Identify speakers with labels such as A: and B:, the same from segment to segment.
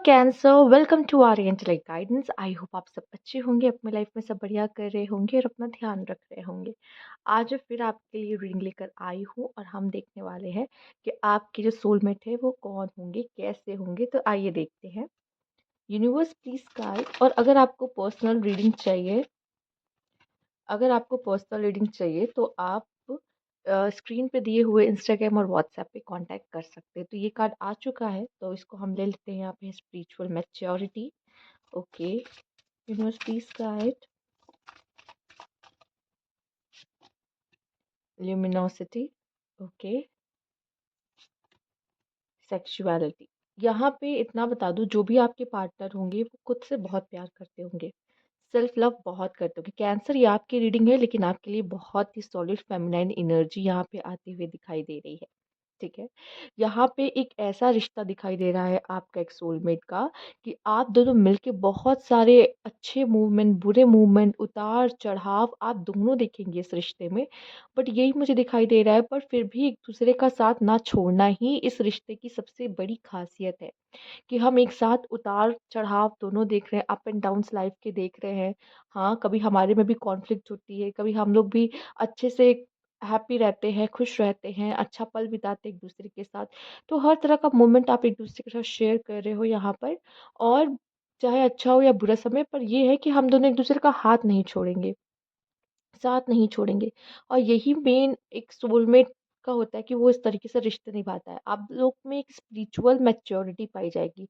A: Cancer, welcome to our intellect guidance. I hope आप सब अच्छे होंगे, अपनी लाइफ में सब बढ़िया कर रहे होंगे और अपना ध्यान रख रहे होंगे। आज फिर आपके लिए रीडिंग लेकर आई हूँ और हम देखने वाले हैं कि आपके जो सोलमेट है वो कौन होंगे, कैसे होंगे। तो आइए देखते हैं। Universe please guide. और अगर आपको पर्सनल रीडिंग चाहिए तो आप स्क्रीन पे दिए हुए इंस्टाग्राम और व्हाट्सएप पे कांटेक्ट कर सकते हैं। तो ये कार्ड आ चुका है तो इसको हम ले लेते हैं यहाँ पे, spiritual maturity. Okay, universe please guide. Luminosity. Okay, sexuality. यहाँ पे इतना बता दूं, जो भी आपके पार्टनर होंगे वो खुद से बहुत प्यार करते होंगे, सेल्फ लव बहुत करते होंगे। कैंसर, ये आपकी रीडिंग है लेकिन आपके लिए बहुत ही सॉलिड फेमिनाइन एनर्जी यहाँ पे आती हुई दिखाई दे रही है। ठीक है, यहाँ पे एक ऐसा रिश्ता दिखाई दे रहा है आपका एक सोलमेट का, कि आप दोनों मिलके बहुत सारे अच्छे मूवमेंट, बुरे मूवमेंट, उतार चढ़ाव आप दोनों देखेंगे इस रिश्ते में। बट यही मुझे दिखाई दे रहा है, पर फिर भी एक दूसरे का साथ ना छोड़ना ही इस रिश्ते की सबसे बड़ी खासियत है, कि हम एक साथ उतार चढ़ाव दोनों देख रहे हैं, अप एंड डाउन्स लाइफ के देख रहे हैं। हाँ, कभी हमारे में भी कॉन्फ्लिक्ट होती है, कभी हम लोग भी अच्छे से हैप्पी रहते हैं, खुश रहते हैं, अच्छा पल बिताते हैं एक दूसरे के साथ। तो हर तरह का मोमेंट आप एक दूसरे के साथ शेयर कर रहे हो यहाँ पर। और चाहे अच्छा हो या बुरा समय, पर ये है कि हम दोनों एक दूसरे का हाथ नहीं छोड़ेंगे, साथ नहीं छोड़ेंगे। और यही मेन एक सोलमेट का होता है, कि वो इस तरीके से रिश्ते निभाता है। आप लोग में एक स्पिरिचुअल मैच्योरिटी पाई जाएगी।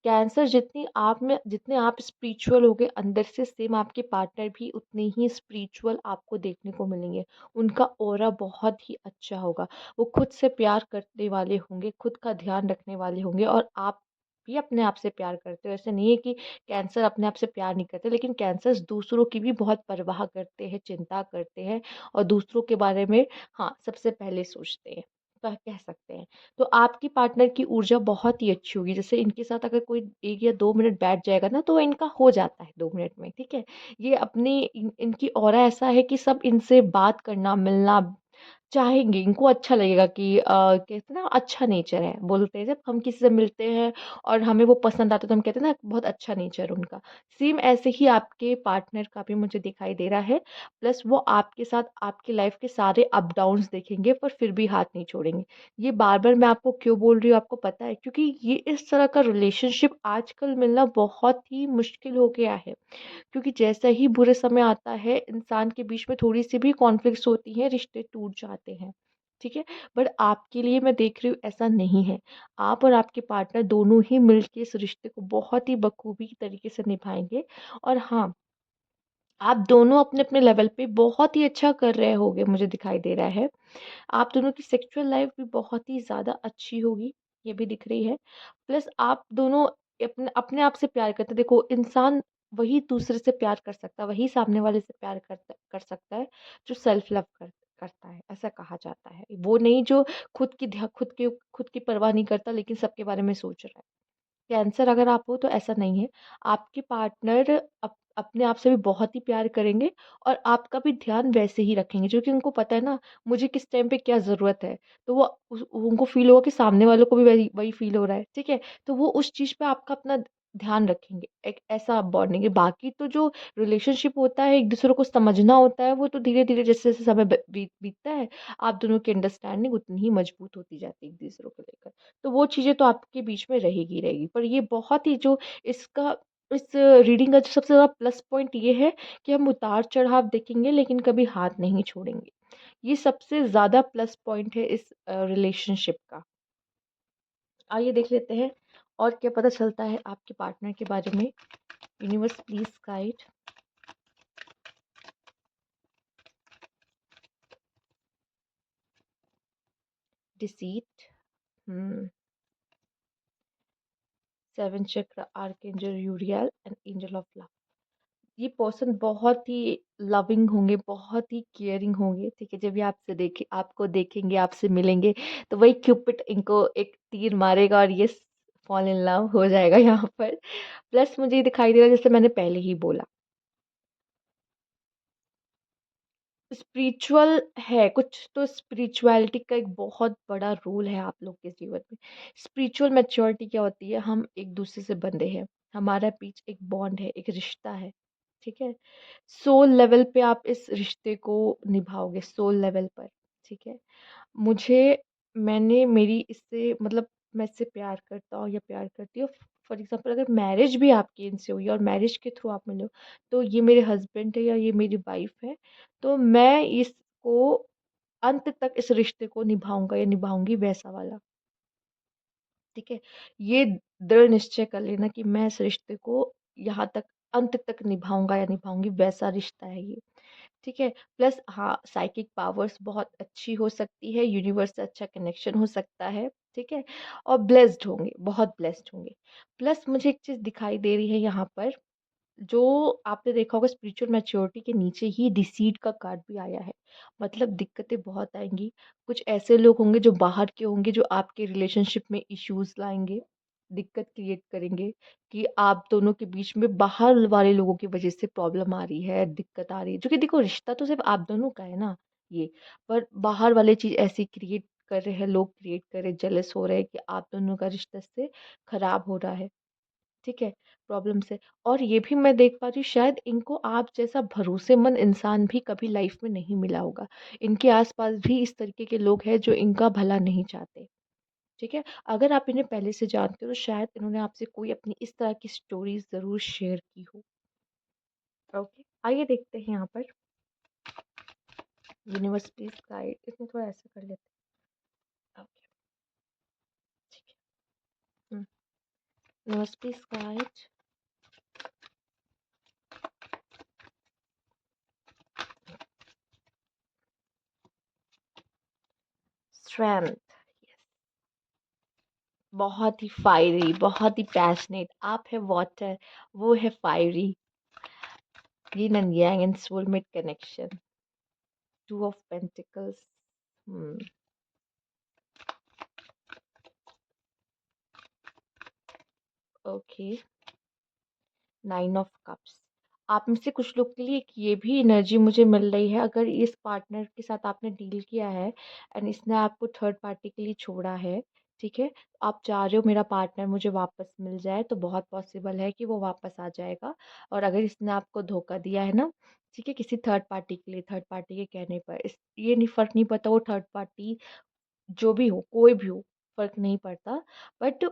A: कैंसर, जितने आप स्पिरिचुअल होगे अंदर से, सेम आपके पार्टनर भी उतने ही स्पिरिचुअल आपको देखने को मिलेंगे। उनका ऑरा बहुत ही अच्छा होगा। वो खुद से प्यार करने वाले होंगे, खुद का ध्यान रखने वाले होंगे। और आप भी अपने आप से प्यार करते हो, ऐसे नहीं है कि कैंसर अपने आप से प्यार नहीं करते, लेकिन कैंसर दूसरों की भी बहुत परवाह करते हैं, चिंता करते हैं और दूसरों के बारे में, हाँ, सबसे पहले सोचते हैं, कह सकते हैं। तो आपकी पार्टनर की ऊर्जा बहुत ही अच्छी होगी। जैसे इनके साथ अगर कोई 1 या 2 मिनट बैठ जाएगा ना, तो इनका हो जाता है 2 मिनट में। ठीक है, ये इनकी ऑरा ऐसा है कि सब इनसे बात करना, मिलना चाहेंगे। इनको अच्छा लगेगा कि कहते हैं ना, अच्छा नेचर है, बोलते हैं जब हम किसी से मिलते हैं और हमें वो पसंद आता है तो हम कहते हैं ना, बहुत अच्छा नेचर उनका। सेम ऐसे ही आपके पार्टनर का भी मुझे दिखाई दे रहा है। प्लस वो आपके साथ आपकी लाइफ के सारे अप डाउन्स देखेंगे, पर फिर भी हाथ नहीं छोड़ेंगे। ये बार बार मैं आपको क्यों बोल रही हूँ, आपको पता है? क्योंकि ये इस तरह का रिलेशनशिप आजकल मिलना बहुत ही मुश्किल हो गया है। क्योंकि जैसा ही बुरे समय आता है, इंसान के बीच में थोड़ी सी भी कॉन्फ्लिक्ट्स होती हैं, रिश्ते टूट जाते हैं। ठीक है, बट आपके लिए मैं देख रही हूँ ऐसा नहीं है। आप और आपके पार्टनर दोनों ही मिलके इस रिश्ते को बहुत ही बखूबी तरीके से निभाएंगे। और हाँ, आप दोनों अपने अपने लेवल पे बहुत ही अच्छा कर रहे होगे, मुझे दिखाई दे रहा है। आप दोनों की सेक्सुअल लाइफ भी बहुत ही ज़्यादा अच्छी होगी, ये भी दिख रही है। प्लस आप दोनों अपने अपने आप से प्यार करते हैं। देखो, इंसान वही दूसरे से प्यार कर सकता है, वही सामने वाले से प्यार कर सकता है, जो सेल्फ लव करता है, ऐसा कहा जाता है। वो नहीं जो खुद की परवाह नहीं करता लेकिन सबके बारे में सोच रहा है। कैंसर अगर आप हो तो ऐसा नहीं है। आपके पार्टनर अपने आप से भी बहुत ही प्यार करेंगे और आपका भी ध्यान वैसे ही रखेंगे, जो कि उनको पता है ना, मुझे किस टाइम पे क्या ज़रूरत है। तो वो उनको फील होगा कि सामने वालों को भी वही वही फील हो रहा है। ठीक है, तो वो उस चीज़ पे आपका अपना ध्यान रखेंगे। एक ऐसा बॉन्डिंग है। बाकी तो जो रिलेशनशिप होता है, एक दूसरे को समझना होता है, वो तो धीरे धीरे जैसे जैसे समय बीतता है, आप दोनों की अंडरस्टैंडिंग उतनी ही मजबूत होती जाती है एक दूसरे को लेकर। तो वो चीज़ें तो आपके बीच में रहेगी रहेगी। पर ये बहुत ही जो इसका इस रीडिंग का जो सबसे ज़्यादा प्लस पॉइंट ये है, कि हम उतार चढ़ाव देखेंगे लेकिन कभी हाथ नहीं छोड़ेंगे। ये सबसे ज़्यादा प्लस पॉइंट है इस रिलेशनशिप का। आइए देख लेते हैं और क्या पता चलता है आपके पार्टनर के बारे में। Universe please guide. डिसीट। हम्म। 7 चक्र archangel यूरियल and angel of love. ये पर्सन बहुत ही लविंग होंगे, बहुत ही केयरिंग होंगे। ठीक है, जब ये आपको देखेंगे, आपसे मिलेंगे, तो वही क्यूपिड इनको एक तीर मारेगा और ये फॉल इन लव हो जाएगा यहाँ पर। प्लस मुझे ये दिखाई दे रहा है, जैसे मैंने पहले ही बोला, स्पिरिचुअल है, कुछ तो स्पिरिचुअलिटी का एक बहुत बड़ा रोल है आप लोग के जीवन में। स्पिरिचुअल मैच्योरिटी क्या होती है, हम एक दूसरे से बंधे हैं, हमारा बीच एक बॉन्ड है, एक रिश्ता है, ठीक है। सोल लेवल पे आप इस रिश्ते को निभाओगे, सोल लेवल पर, ठीक है। मुझे मैंने मेरी इससे मतलब मैं इससे प्यार करता हूँ या प्यार करती हूँ। फॉर एग्जाम्पल अगर मैरिज भी आपकी इनसे हुई और मैरिज के थ्रू आप मिले हो, तो ये मेरे हस्बैंड है या ये मेरी वाइफ है, तो मैं इसको अंत तक इस रिश्ते को निभाऊंगा या निभाऊंगी वैसा वाला, ठीक है। ये दृढ़ निश्चय कर लेना कि मैं इस रिश्ते को यहाँ तक अंत तक निभाऊंगा या निभाऊंगी, वैसा रिश्ता है ये, ठीक है। प्लस हाँ, साइकिक पावर्स बहुत अच्छी हो सकती है, यूनिवर्स से अच्छा कनेक्शन हो सकता है, ठीक है। और ब्लेस्ड होंगे, बहुत ब्लेस्ड होंगे। प्लस मुझे एक चीज दिखाई दे रही है यहाँ पर, जो आपने देखा होगा स्पिरिचुअल मैच्योरिटी के नीचे ही डिसीट का कार्ड भी आया है। मतलब दिक्कतें बहुत आएंगी, कुछ ऐसे लोग होंगे जो बाहर के होंगे, जो आपके रिलेशनशिप में इश्यूज लाएंगे, दिक्कत क्रिएट करेंगे, कि आप दोनों के बीच में बाहर वाले लोगों की वजह से प्रॉब्लम आ रही है, दिक्कत आ रही है, जो कि देखो रिश्ता तो सिर्फ आप दोनों का है ना ये, पर बाहर वाले चीज ऐसी क्रिएट कर रहे हैं, लोग क्रिएट कर रहे हैं, जेलस हो रहे हैं कि आप दोनों का रिश्ता से खराब हो रहा है, ठीक है, प्रॉब्लम से। और ये भी मैं देख पा रही हूँ, शायद इनको आप जैसा भरोसेमंद इंसान भी कभी लाइफ में नहीं मिला होगा। इनके आसपास भी इस तरीके के लोग हैं जो इनका भला नहीं चाहते, ठीक है। अगर आप इन्हें पहले से जानते हो तो शायद इन्होंने आपसे कोई अपनी इस तरह की स्टोरी जरूर शेयर की हो। ओके, आइए देखते हैं यहाँ पर। यूनिवर्स प्लीज गाइड, इसमें थोड़ा ऐसा कर लेते हैं। ओके, ठीक है। Universe please guide. स्ट्रेंथ, बहुत ही फायरी, बहुत ही पैशनेट। आप है वाटर, वो है fiery. Yin and yang and soulmate connection, two of pentacles। hmm. Okay, nine of cups. आप में से कुछ लोग के लिए एक ये भी एनर्जी मुझे मिल रही है, अगर इस पार्टनर के साथ आपने डील किया है एंड इसने आपको थर्ड पार्टी के लिए छोड़ा है, ठीक है, आप चाह रहे हो मेरा पार्टनर मुझे वापस मिल जाए, तो बहुत पॉसिबल है कि वो वापस आ जाएगा। और अगर इसने आपको धोखा दिया है ना, ठीक है, किसी थर्ड पार्टी के लिए, थर्ड पार्टी के कहने पर, इस ये नहीं, फर्क नहीं पड़ता वो थर्ड पार्टी जो भी हो, कोई भी हो, फर्क नहीं पड़ता। बट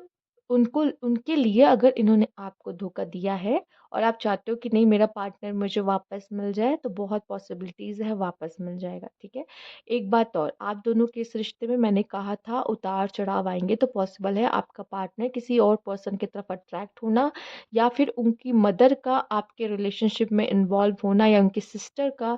A: उनको, उनके लिए अगर इन्होंने आपको धोखा दिया है और आप चाहते हो कि नहीं मेरा पार्टनर मुझे वापस मिल जाए, तो बहुत पॉसिबिलिटीज है वापस मिल जाएगा, ठीक है। एक बात और, आप दोनों के इस रिश्ते में मैंने कहा था उतार चढ़ाव आएंगे, तो पॉसिबल है आपका पार्टनर किसी और पर्सन की तरफ अट्रैक्ट होना, या फिर उनकी मदर का आपके रिलेशनशिप में इन्वॉल्व होना, या उनकी सिस्टर का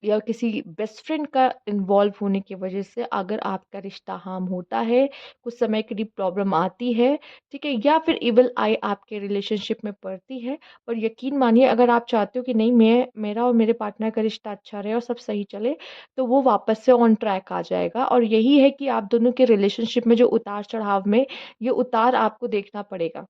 A: या किसी बेस्ट फ्रेंड का इन्वॉल्व होने की वजह से अगर आपका रिश्ता हार्म होता है, कुछ समय के लिए प्रॉब्लम आती है, ठीक है, या फिर इविल आई आपके रिलेशनशिप में पड़ती है। पर यकीन मानिए, अगर आप चाहते हो कि नहीं मैं, मेरा और मेरे पार्टनर का रिश्ता अच्छा रहे और सब सही चले, तो वो वापस से ऑन ट्रैक आ जाएगा। और यही है कि आप दोनों के रिलेशनशिप में जो उतार चढ़ाव में, ये उतार आपको देखना पड़ेगा,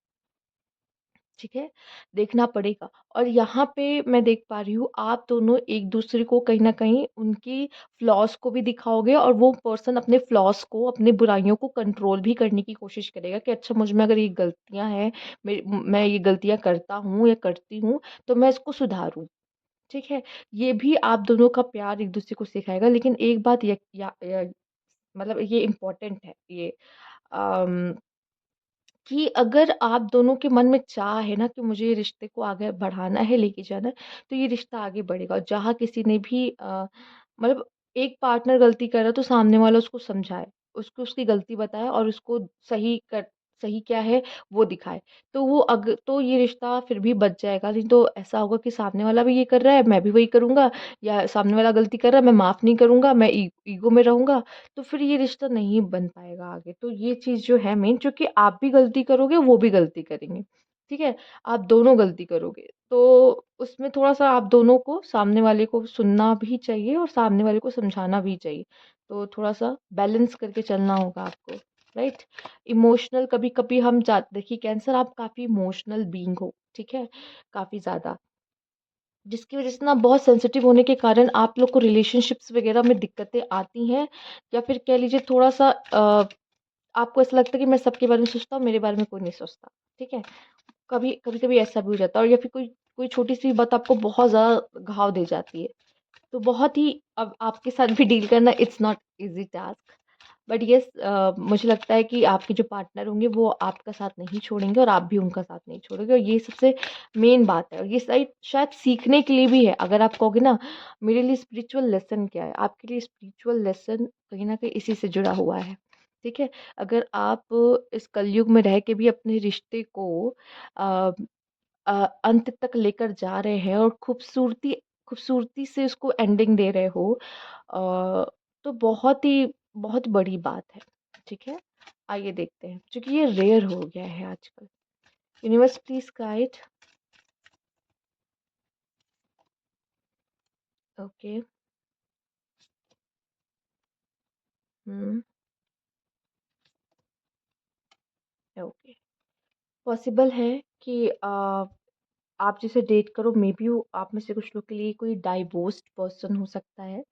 A: ठीक है, देखना पड़ेगा। और यहाँ पे मैं देख पा रही हूँ आप दोनों एक दूसरे को कहीं ना कहीं उनकी फ्लॉस को भी दिखाओगे, और वो पर्सन अपने फ्लॉस को, अपने बुराइयों को कंट्रोल भी करने की कोशिश करेगा कि अच्छा मुझ में अगर ये गलतियां हैं, मैं ये गलतियां करता हूँ या करती हूँ, तो मैं इसको सुधारूँ, ठीक है। ये भी आप दोनों का प्यार एक दूसरे को सिखाएगा। लेकिन एक बात मतलब ये इम्पोर्टेंट है ये, कि अगर आप दोनों के मन में चाह है ना कि मुझे ये रिश्ते को आगे बढ़ाना है, लेके जाना है, तो ये रिश्ता आगे बढ़ेगा। और जहाँ किसी ने भी मतलब एक पार्टनर गलती कर रहा है, तो सामने वाला उसको समझाए, उसको उसकी गलती बताए और उसको सही क्या है वो दिखाए, तो वो तो ये रिश्ता फिर भी बच जाएगा। नहीं तो ऐसा होगा कि सामने वाला भी ये कर रहा है, मैं भी वही करूंगा, या सामने वाला गलती कर रहा है, मैं माफ नहीं करूंगा, मैं ईगो में रहूंगा, तो फिर ये रिश्ता नहीं बन पाएगा आगे। तो ये चीज जो है मेन, क्योंकि आप भी गलती करोगे, वो भी गलती करेंगे, ठीक है, आप दोनों गलती करोगे, तो उसमें थोड़ा सा आप दोनों को, सामने वाले को सुनना भी चाहिए और सामने वाले को समझाना भी चाहिए। तो थोड़ा सा बैलेंस करके चलना होगा आपको, राइट। इमोशनल, कभी कभी हम देखिए कैंसर, आप काफी इमोशनल बीइंग हो, ठीक है, काफी ज्यादा। जिसकी वजह से ना बहुत सेंसिटिव होने के कारण आप लोग को रिलेशनशिप्स वगैरह में दिक्कतें आती हैं, या फिर कह लीजिए थोड़ा-सा आपको ऐसा लगता है कि मैं सबके बारे में सोचता हूँ, मेरे बारे में कोई नहीं सोचता, ठीक है? कभी-कभी ऐसा भी हो जाता है, और या फिर कोई कोई छोटी-सी बात आपको बहुत ज़्यादा घाव दे जाती है। तो बहुत ही, अब आपके साथ भी डील करना it's not easy task. But yes, मुझे लगता है कि आपके जो पार्टनर होंगे वो आपका साथ नहीं छोड़ेंगे और आप भी उनका साथ नहीं छोड़ोगे, और ये सबसे मेन बात है, और ये शायद शायद सीखने के लिए भी है। अगर आप कहोगे ना मेरे लिए स्पिरिचुअल लेसन क्या है, आपके लिए स्पिरिचुअल लेसन कहीं ना कहीं इसी से जुड़ा हुआ है, ठीक है? अगर आप इस कलयुग में रह के भी अपने रिश्ते को अ, अंत तक लेकर जा रहे हैं और खूबसूरती खूबसूरती से उसको एंडिंग दे रहे हो, तो बहुत बड़ी बात है, ठीक है? आइए देखते हैं, क्योंकि ये रेयर हो गया है आजकल। Universe please guide. Okay. Hmm. Okay. Possible है कि आप जिसे डेट करो, मे बी वो आप में से कुछ लोग के लिए कोई डाइवोर्स्ड पर्सन हो सकता है,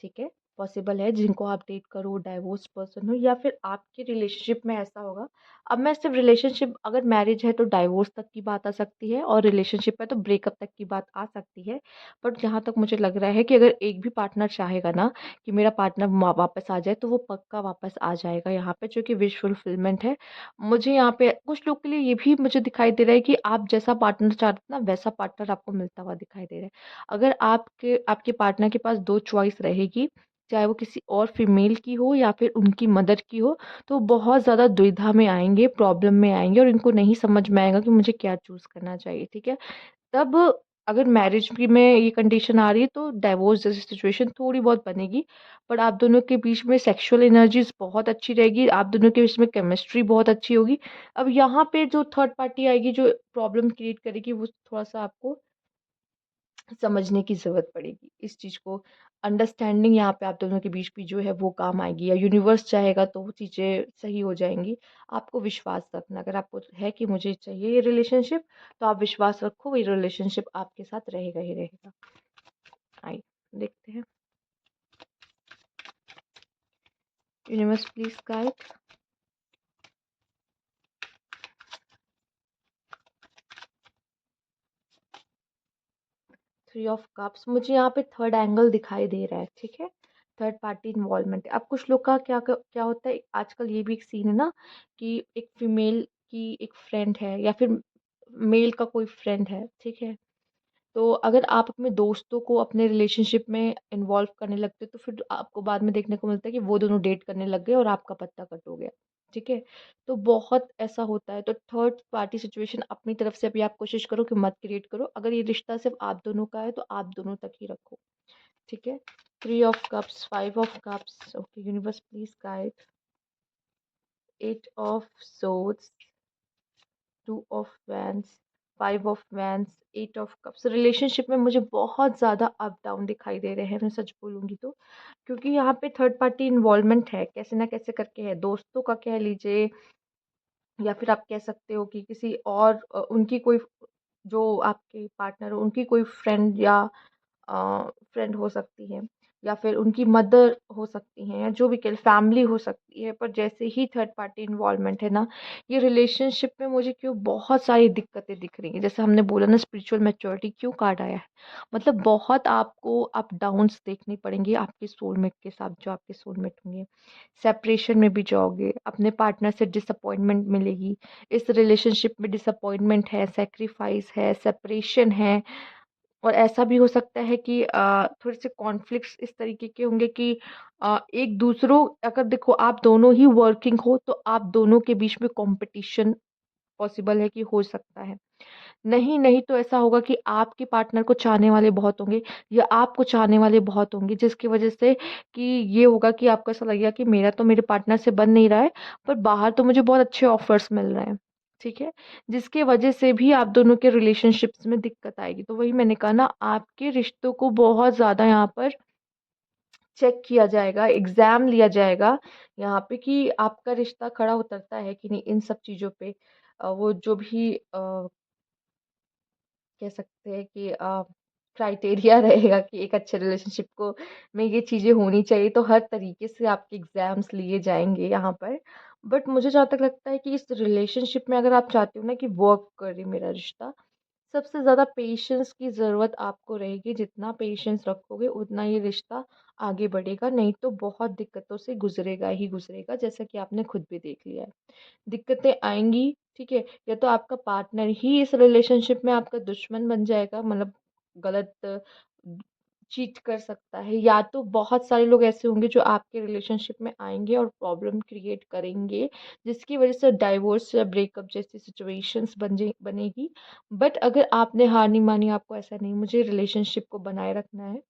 A: ठीक है? पॉसिबल है जिनको आप डेट करो डाइवोर्स पर्सन हो, या फिर आपके रिलेशनशिप में ऐसा होगा। अब मैं सिर्फ रिलेशनशिप, अगर मैरिज है तो डाइवोर्स तक की बात आ सकती है, और रिलेशनशिप है तो ब्रेकअप तक की बात आ सकती है। बट जहाँ तक मुझे लग रहा है कि अगर एक भी पार्टनर चाहेगा ना कि मेरा पार्टनर वापस आ जाए, तो वो पक्का वापस आ जाएगा यहाँ पे, जो कि विश फुलफिलमेंट है। मुझे यहाँ पे कुछ लोग के लिए ये भी मुझे दिखाई दे रहा है कि आप जैसा पार्टनर चाहते हैं ना, वैसा पार्टनर आपको मिलता हुआ दिखाई दे रहा है। अगर आपके आपके पार्टनर के पास दो चॉइस रहेगी, चाहे वो किसी और फीमेल की हो या फिर उनकी मदर की हो, तो बहुत ज़्यादा दुविधा में आएँगे, प्रॉब्लम में आएँगे, और इनको नहीं समझ में आएगा कि मुझे क्या चूज़ करना चाहिए, ठीक है? तब अगर मैरिज की में ये कंडीशन आ रही है, तो डिवोर्स जैसी सिचुएशन थोड़ी बहुत बनेगी। बट आप दोनों के बीच में सेक्सुअल एनर्जीज़ बहुत अच्छी रहेगी, आप दोनों के बीच में केमिस्ट्री बहुत अच्छी होगी। अब यहाँ पे जो थर्ड पार्टी आएगी, जो प्रॉब्लम क्रिएट करेगी, वो थोड़ा-सा आपको समझने की ज़रूरत पड़ेगी इस चीज़ को। अंडरस्टैंडिंग यहाँ पे आप दोनों के बीच भी जो है वो काम आएगी, या यूनिवर्स चाहेगा तो वो चीज़ें सही हो जाएँगी। आपको विश्वास रखना, अगर आपको है कि मुझे चाहिए ये रिलेशनशिप, तो आप विश्वास रखो, ये रिलेशनशिप आपके साथ रहेगा ही रहेगा। आइए देखते हैं। Universe please guide. 3 of cups, मुझे यहाँ पे थर्ड एंगल दिखाई दे रहा है, ठीक है? Third party involvement. अब कुछ लोग का क्या होता है, आजकल ये भी एक सीन है ना कि एक फीमेल की एक फ्रेंड है, या फिर मेल का कोई फ्रेंड है, ठीक है? तो अगर आप अपने दोस्तों को अपने रिलेशनशिप में इन्वॉल्व करने लगते हो, तो फिर आपको बाद में देखने को मिलता है कि वो दोनों डेट करने लग गए और आपका पत्ता कट हो गया, ठीक है? तो बहुत ऐसा होता है, तो थर्ड पार्टी सिचुएशन अपनी तरफ से अभी आप कोशिश करो कि मत क्रिएट करो। अगर ये रिश्ता सिर्फ आप दोनों का है, तो आप दोनों तक ही रखो, ठीक है? 3 of cups, 5 of cups, okay universe please guide. 8 of swords, 2 of wands, 5 of wands, 8 of cups. Relationship में मुझे बहुत ज़्यादा अप डाउन दिखाई दे रहे हैं, मैं सच बोलूँगी तो। क्योंकि यहाँ पे थर्ड पार्टी इन्वॉल्वमेंट है, कैसे ना कैसे करके है। दोस्तों का कह लीजिए, या फिर आप कह सकते हो कि किसी और उनकी कोई, जो आपके पार्टनर हो उनकी कोई फ्रेंड, या फ्रेंड हो सकती है, या फिर उनकी मदर हो सकती हैं, या जो भी कह फैमिली हो सकती है। पर जैसे ही थर्ड पार्टी इन्वॉल्वमेंट है ना, ये रिलेशनशिप में मुझे क्यों बहुत सारी दिक्कतें दिख रही हैं। जैसे हमने बोला ना, स्पिरिचुअल मैच्योरिटी क्यों कार्ड आया है, मतलब बहुत आपको अप डाउन्स देखनी पड़ेंगे आपके सोलमेट के साथ, जो आपके सोलमेट होंगे। सेपरेशन में भी जाओगे, अपने पार्टनर से डिसअपॉइंटमेंट मिलेगी, इस रिलेशनशिप में डिसअपॉइंटमेंट है, सेक्रीफाइस है, सेपरेशन है। और ऐसा भी हो सकता है कि थोड़े से कॉन्फ्लिक्ट्स इस तरीके के होंगे कि एक दूसरों, अगर देखो आप दोनों ही वर्किंग हो, तो आप दोनों के बीच में कंपटीशन पॉसिबल है कि हो सकता है। नहीं नहीं तो ऐसा होगा कि आपके पार्टनर को चाहने वाले बहुत होंगे, या आपको चाहने वाले बहुत होंगे, जिसकी वजह से कि ये होगा कि आपको ऐसा लगेगा कि मेरा तो मेरे पार्टनर से बन नहीं रहा है, पर बाहर तो मुझे बहुत अच्छे ऑफर्स मिल रहे हैं, ठीक है? जिसकी वजह से भी आप दोनों के रिलेशनशिप्स में दिक्कत आएगी। तो वही मैंने कहा ना, आपके रिश्तों को बहुत ज़्यादा यहाँ पर चेक किया जाएगा, एग्ज़ाम लिया जाएगा यहाँ पे कि आपका रिश्ता खड़ा उतरता है कि नहीं इन सब चीज़ों पे। वो जो भी कह सकते हैं कि क्राइटेरिया रहेगा कि एक अच्छे रिलेशनशिप को में ये चीज़ें होनी चाहिए, तो हर तरीके से आपके एग्ज़ाम्स लिए जाएँगे यहाँ पर। बट मुझे जहाँ तक लगता है कि इस रिलेशनशिप में अगर आप चाहते हो ना कि वर्क करे मेरा रिश्ता, सबसे ज़्यादा पेशेंस की ज़रूरत आपको रहेगी। जितना पेशेंस रखोगे उतना ये रिश्ता आगे बढ़ेगा, नहीं तो बहुत दिक्कतों से गुज़रेगा ही गुज़रेगा, जैसा कि आपने खुद भी देख लिया है। दिक्कतें आएँगी, ठीक है? या तो आपका पार्टनर ही इस रिलेशनशिप में आपका दुश्मन बन जाएगा, मतलब गलत चीट कर सकता है, या तो बहुत सारे लोग ऐसे होंगे जो आपके रिलेशनशिप में आएँगे और प्रॉब्लम क्रिएट करेंगे, जिसकी वज़ह से डाइवोर्स या ब्रेकअप जैसी सिचुएशंस बनेगी। बट अगर आपने हार नहीं मानी, आपको ऐसा नहीं मुझे रिलेशनशिप को बनाए रखना है,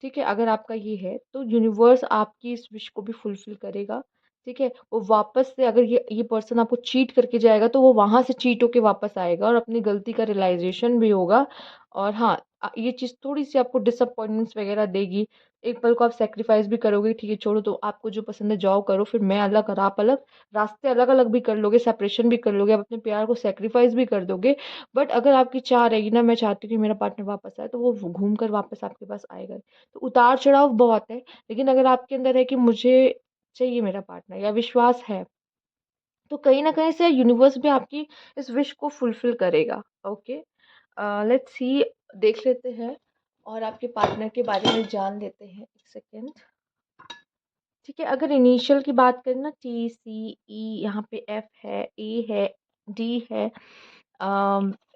A: ठीक है? अगर आपका ये है, तो यूनिवर्स आपकी इस विश को भी फुलफ़िल करेगा, ठीक है? वो वापस से अगर ये पर्सन आपको चीट करके जाएगा, तो वो वहाँ से चीट होके वापस आएगा और अपनी गलती का रियलाइज़ेशन भी होगा। और हाँ, ये चीज़ थोड़ी-सी आपको डिसअपॉइंटमेंट्स वग़ैरह देगी। एक पल को आप सैक्रिफ़ाइस भी करोगे, ठीक है, छोड़ो तो आपको जो पसंद है जाओ करो, फिर मैं अलग और आप अलग, रास्ते अलग-अलग भी कर लोगे, सेपरेशन भी कर लोगे, आप अपने प्यार को सैक्रिफ़ाइस भी कर दोगे। बट अगर आपकी चाह रहेगी ना, मैं चाहती हूँ कि मेरा पार्टनर वापस आए, तो वो घूम कर वापस आपके पास आएगा। तो उतार-चढ़ाव बहुत है, लेकिन अगर आपके अंदर है कि मुझे चाहिए मेरा पार्टनर या विश्वास है, तो कहीं न कहीं से यूनिवर्स भी आपकी इस विश को फुलफ़िल करेगा। ओके? लेट्स सी, देख लेते हैं और आपके पार्टनर के बारे में जान लेते हैं। 1 सेकंड। ठीक है, अगर इनिशियल की बात करें ना, टी, सी, ई, यहाँ पे एफ है, ए है, डी है,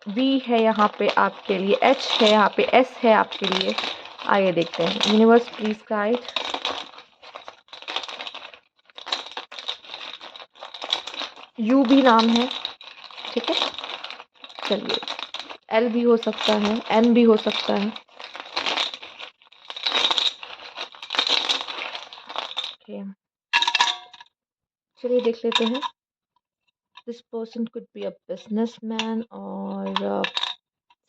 A: वी है यहाँ पे आपके लिए, एच है यहाँ पे, एस है आपके लिए। आइए देखते हैं। Universe please guide. यू भी नाम है, ठीक है? चलिए, एल भी हो सकता है, एन भी हो सकता है। ओके, चलिए देख लेते हैं। This person could be a businessman, और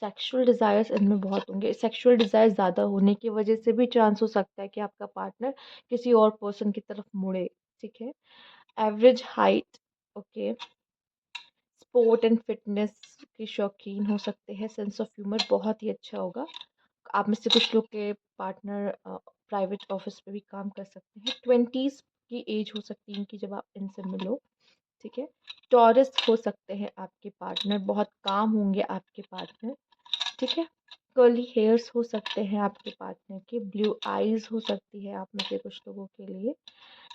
A: सेक्सुअल डिज़ायर्स इनमें बहुत होंगे। सेक्सुअल डिज़ायर ज़्यादा होने की वजह से भी चांस हो सकता है कि आपका पार्टनर किसी और पर्सन की तरफ मुड़े, ठीक है? Average height, okay. Sport and fitness के शौकीन हो सकते हैं। सेंस ऑफ ह्यूमर बहुत ही अच्छा होगा। आप में से कुछ लोग के पार्टनर प्राइवेट ऑफिस में भी काम कर सकते हैं। 20s की एज हो सकती है इनकी जब आप इनसे मिलो, ठीक है? टॉरस हो सकते हैं आपके पार्टनर, बहुत काम होंगे आपके पार्टनर, ठीक है? कर्ली हेयर्स हो सकते हैं आपके पार्टनर के, ब्लू आइज़ हो सकती है आप में से कुछ लोगों के लिए।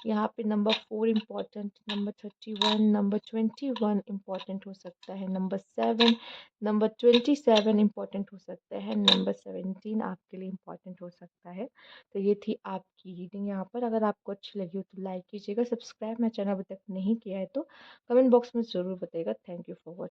A: यहाँ पे number 4 important, number 31, number 21 important हो सकता है, नंबर 7, नंबर 27 इम्पॉर्टेंट हो सकता है, नंबर 17 आपके लिए इम्पॉर्टेंट हो सकता है। तो ये थी आपकी रीडिंग यहाँ पर। अगर आपको अच्छी लगी हो तो लाइक कीजिएगा, सब्सक्राइब मेरा चैनल अभी तक नहीं किया है तो कमेंट बॉक्स में ज़रूर बताइएगा। Thank you.